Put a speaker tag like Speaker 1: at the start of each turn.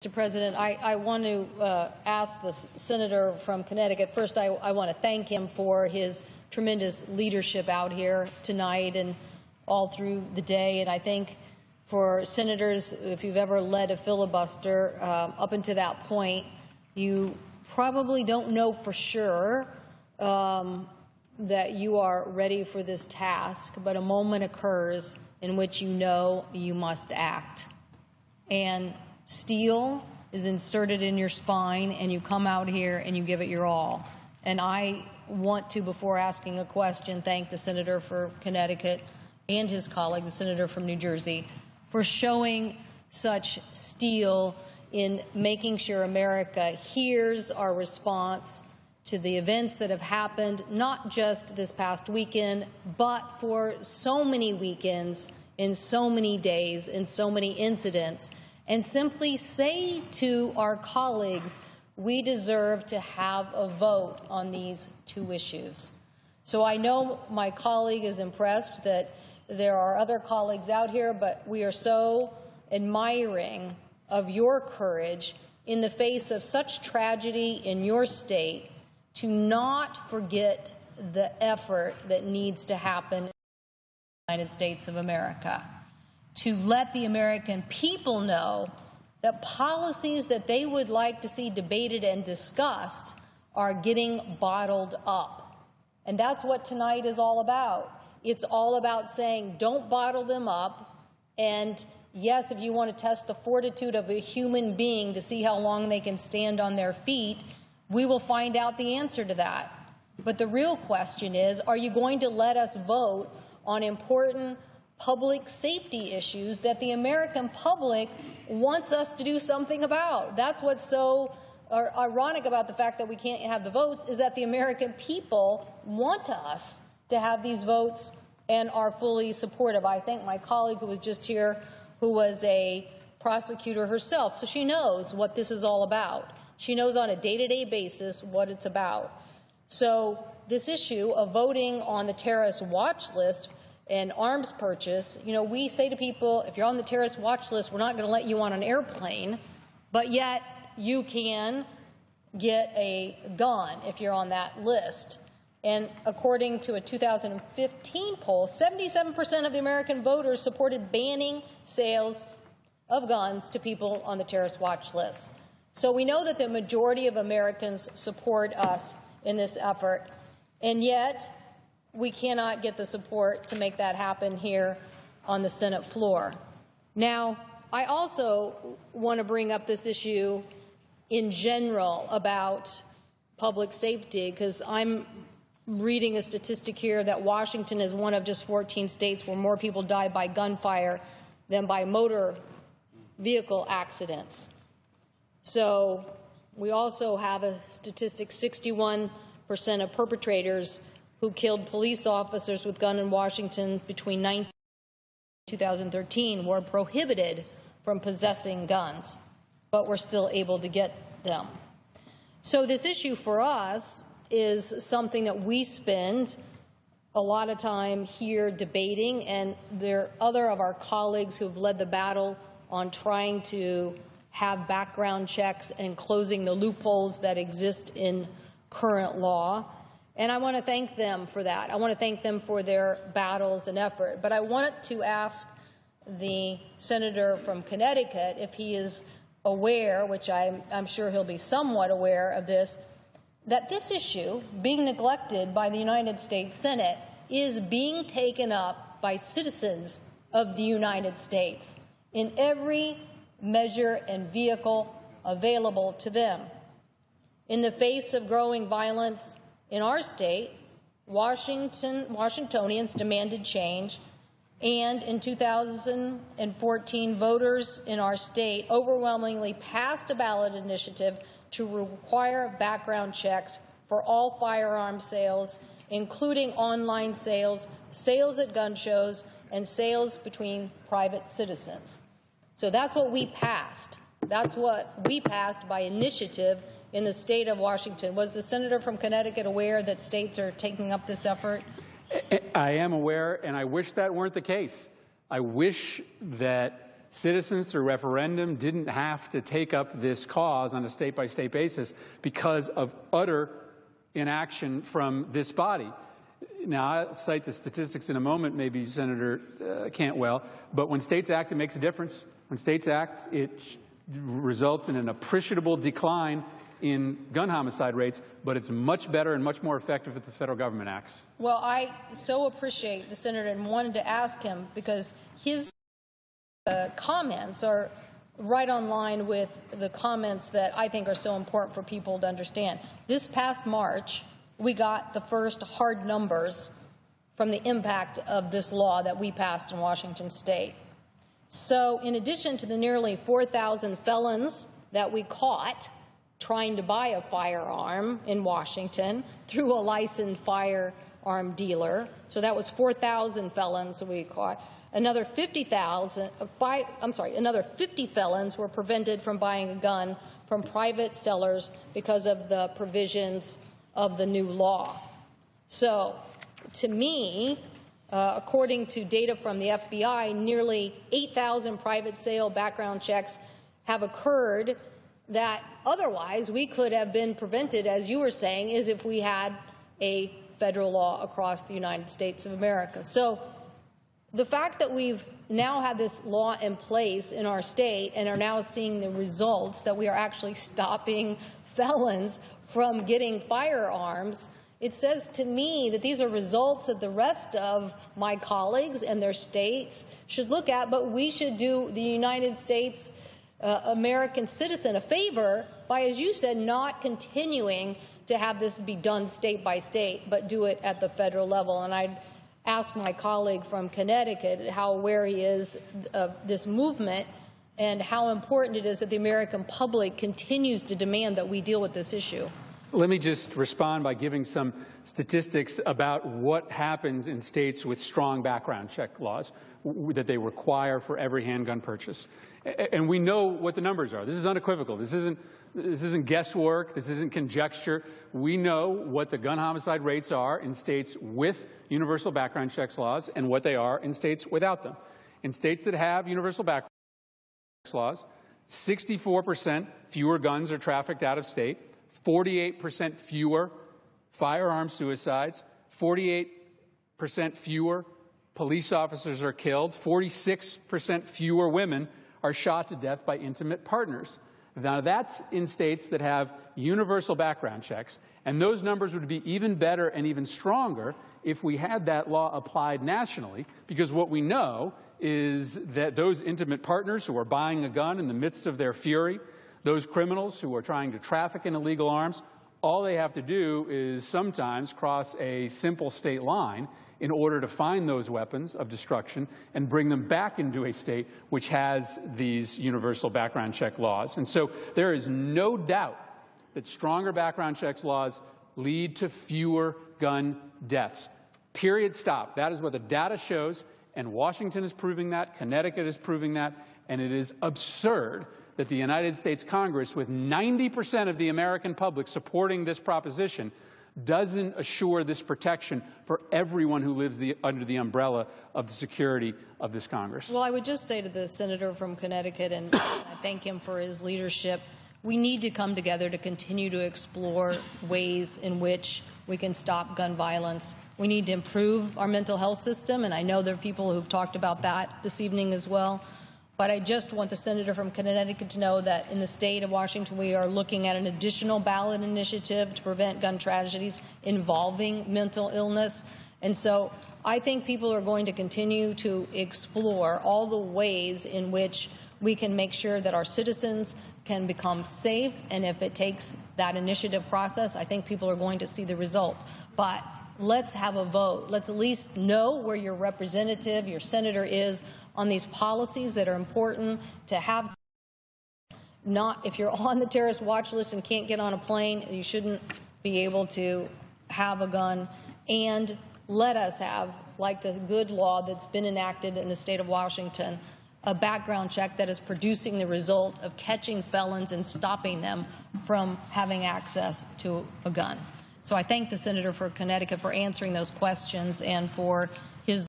Speaker 1: Mr. President, I want to ask the senator from Connecticut. First, I want to thank him for his tremendous leadership out here tonight and all through the day. And I think for senators, if you've ever led a filibuster up until that point, you probably don't know for sure that you are ready for this task, but a moment occurs in which you know you must act. And steel is inserted in your spine, and you come out here and you give it your all. And I want to, before asking a question, thank the senator for Connecticut and his colleague, the senator from New Jersey, for showing such steel in making sure America hears our response to the events that have happened, not just this past weekend, but for so many weekends, in so many days, in so many incidents, and simply say to our colleagues, we deserve to have a vote on these two issues. So I know my colleague is impressed that there are other colleagues out here, but we are so admiring of your courage in the face of such tragedy in your state to not forget the effort that needs to happen in the United States of America, to let the American people know that policies that they would like to see debated and discussed are getting bottled up. And that's what tonight is all about. It's all about saying, don't bottle them up. And yes, if you want to test the fortitude of a human being to see how long they can stand on their feet, we will find out the answer to that. But the real question is, are you going to let us vote on important public safety issues that the American public wants us to do something about? That's what's so ironic about the fact that we can't have the votes, is that the American people want us to have these votes and are fully supportive. I thank my colleague who was just here, who was a prosecutor herself, so she knows what this is all about. She knows on a day-to-day basis what it's about. So this issue of voting on the terrorist watch list and arms purchase, you know, we say to people, if you're on the terrorist watch list, we're not going to let you on an airplane, but yet you can get a gun if you're on that list. And according to a 2015 poll, 77% of the American voters supported banning sales of guns to people on the terrorist watch list. So we know that the majority of Americans support us in this effort, and yet we cannot get the support to make that happen here on the Senate floor. Now, I also want to bring up this issue in general about public safety, because I'm reading a statistic here that Washington is one of just 14 states where more people die by gunfire than by motor vehicle accidents. So we also have a statistic, 61% of perpetrators who killed police officers with guns in Washington between 19 and 2013 were prohibited from possessing guns, but were still able to get them. So this issue for us is something that we spend a lot of time here debating, and there are other of our colleagues who have led the battle on trying to have background checks and closing the loopholes that exist in current law. And I want to thank them for that. I want to thank them for their battles and effort. But I wanted to ask the senator from Connecticut if he is aware, which I'm sure he'll be somewhat aware of this, that this issue, being neglected by the United States Senate, is being taken up by citizens of the United States in every measure and vehicle available to them. In the face of growing violence in our state, Washingtonians demanded change, and in 2014, voters in our state overwhelmingly passed a ballot initiative to require background checks for all firearm sales, including online sales, sales at gun shows, and sales between private citizens. So that's what we passed. That's what we passed by initiative in the state of Washington. Was the senator from Connecticut aware that states are taking up this effort?
Speaker 2: I am aware, and I wish that weren't the case. I wish that citizens through referendum didn't have to take up this cause on a state-by-state basis because of utter inaction from this body. Now, I'll cite the statistics in a moment, maybe Senator Cantwell, but when states act, it makes a difference. When states act, it results in an appreciable decline in gun homicide rates, but it's much better and much more effective if the federal government acts.
Speaker 1: Well, I so appreciate the senator and wanted to ask him because his comments are right on line with the comments that I think are so important for people to understand. This past March, we got the first hard numbers from the impact of this law that we passed in Washington State. So in addition to the nearly 4,000 felons that we caught trying to buy a firearm in Washington through a licensed firearm dealer, so that was 4,000 felons that we caught. Another 50 felons were prevented from buying a gun from private sellers because of the provisions of the new law. So, to me, according to data from the FBI, nearly 8,000 private sale background checks have occurred that otherwise we could have been prevented, as you were saying, as if we had a federal law across the United States of America. So the fact that we've now had this law in place in our state and are now seeing the results that we are actually stopping felons from getting firearms, it says to me that these are results that the rest of my colleagues and their states should look at, but we should do the United States American citizen a favor by, as you said, not continuing to have this be done state by state, but do it at the federal level. And I'd ask my colleague from Connecticut how aware he is of this movement and how important it is that the American public continues to demand that we deal with this issue.
Speaker 2: Let me just respond by giving some statistics about what happens in states with strong background check laws that they require for every handgun purchase. And we know what the numbers are. This is unequivocal. This isn't guesswork. This isn't conjecture. We know what the gun homicide rates are in states with universal background checks laws and what they are in states without them. In states that have universal background checks laws, 64% fewer guns are trafficked out of state, 48% fewer firearm suicides, 48% fewer police officers are killed, 46% fewer women are shot to death by intimate partners. Now, that's in states that have universal background checks, and those numbers would be even better and even stronger if we had that law applied nationally, because what we know is that those intimate partners who are buying a gun in the midst of their fury, those criminals who are trying to traffic in illegal arms, all they have to do is sometimes cross a simple state line in order to find those weapons of destruction and bring them back into a state which has these universal background check laws. And so there is no doubt that stronger background checks laws lead to fewer gun deaths. Period, stop. That is what the data shows, and Washington is proving that, Connecticut is proving that, and it is absurd that the United States Congress, with 90% of the American public supporting this proposition, doesn't assure this protection for everyone who lives under the umbrella of the security of this Congress.
Speaker 1: Well, I would just say to the senator from Connecticut, and I thank him for his leadership, we need to come together to continue to explore ways in which we can stop gun violence. We need to improve our mental health system, and I know there are people who've talked about that this evening as well. But I just want the senator from Connecticut to know that in the state of Washington, we are looking at an additional ballot initiative to prevent gun tragedies involving mental illness. And so I think people are going to continue to explore all the ways in which we can make sure that our citizens can become safe. And if it takes that initiative process, I think people are going to see the result. But let's have a vote. Let's at least know where your representative, your senator is on these policies that are important to have. Not, if you're on the terrorist watch list and can't get on a plane, you shouldn't be able to have a gun. And let us have, like the good law that's been enacted in the state of Washington, a background check that is producing the result of catching felons and stopping them from having access to a gun. So I thank the senator for Connecticut for answering those questions and for